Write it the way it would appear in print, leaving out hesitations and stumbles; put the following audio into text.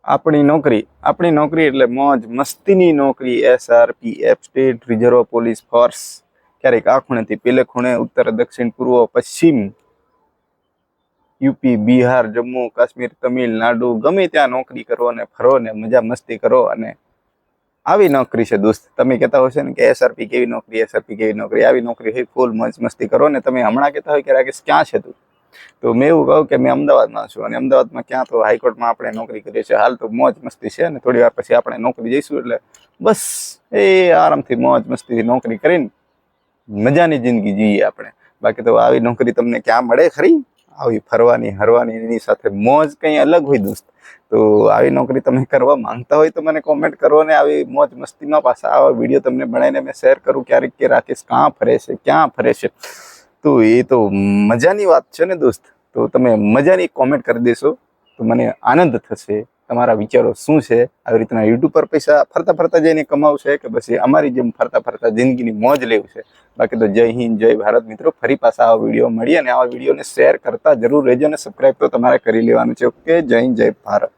આપણી નોકરી એટલે મોજ મસ્તીની નોકરી. SRPF state reserve police force. ક્યારેક આ ખૂણેથી પેલે ખૂણે, ઉત્તર, દક્ષિણ, પૂર્વ, પશ્ચિમ, યુપી, બિહાર, જમ્મુ કાશ્મીર, તમિલનાડુ, ગમે ત્યાં નોકરી કરો ને ફરો ને મજા મસ્તી કરો. અને આવી નોકરી છે દોસ્ત. તમે કહેતા હશો ને કે SRP કેવી નોકરી, SRP કેવી નોકરી. આવી નોકરી છે, ફૂલ મોજ મસ્તી કરો. ને તમે હમણાં કહેતા હોય કે રાકેશ ક્યાં છે તું, તો મેં એવું કહું કે મેં અમદાવાદમાં છું. અને અમદાવાદમાં ક્યાં, તો હાઈકોર્ટમાં આપણે નોકરી કરીએ છીએ. હાલ તો મોજ મસ્તી છે અને થોડી વાર પછી આપણે નોકરી જઈશું. એટલે બસ એ આરામથી મોજ મસ્તીથી નોકરી કરીને મજાની જિંદગી જીવીએ આપણે. બાકી તો આવી નોકરી તમને ક્યાં મળે ખરી? આવી ફરવાની હરવાની એની સાથે મોજ કંઈ અલગ હોય દોસ્ત. તો આવી નોકરી તમે કરવા માંગતા હોય તો મને કોમેન્ટ કરો. ને આવી મોજ મસ્તીમાં પાછા આવા વિડીયો તમને બનાવીને મેં શેર કરું ક્યારેક કે રાકેશ ક્યાં ફરે છે, ક્યાં ફરે છે. તો એ તો મજાની વાત છે ને દોસ્ત. તો તમે મજાની કોમેન્ટ કરી દેશો તો મને આનંદ થશે. તમારા વિચારો શું છે? આવી રીતના યુટ્યુબ પર પૈસા ફરતા ફરતા જઈને કમાવશે કે પછી અમારી જેમ ફરતા ફરતા જિંદગીની મોજ લેવું છે? બાકી તો જય હિન્દ, જય ભારત મિત્રો. ફરી પાછા આવા વિડીયો મળીએ અને આવા વિડીયોને શેર કરતા જરૂર રહેજો અને સબસ્ક્રાઈબ તો તમારે કરી લેવાનું છે. ઓકે, જય હિન્દ, જય ભારત.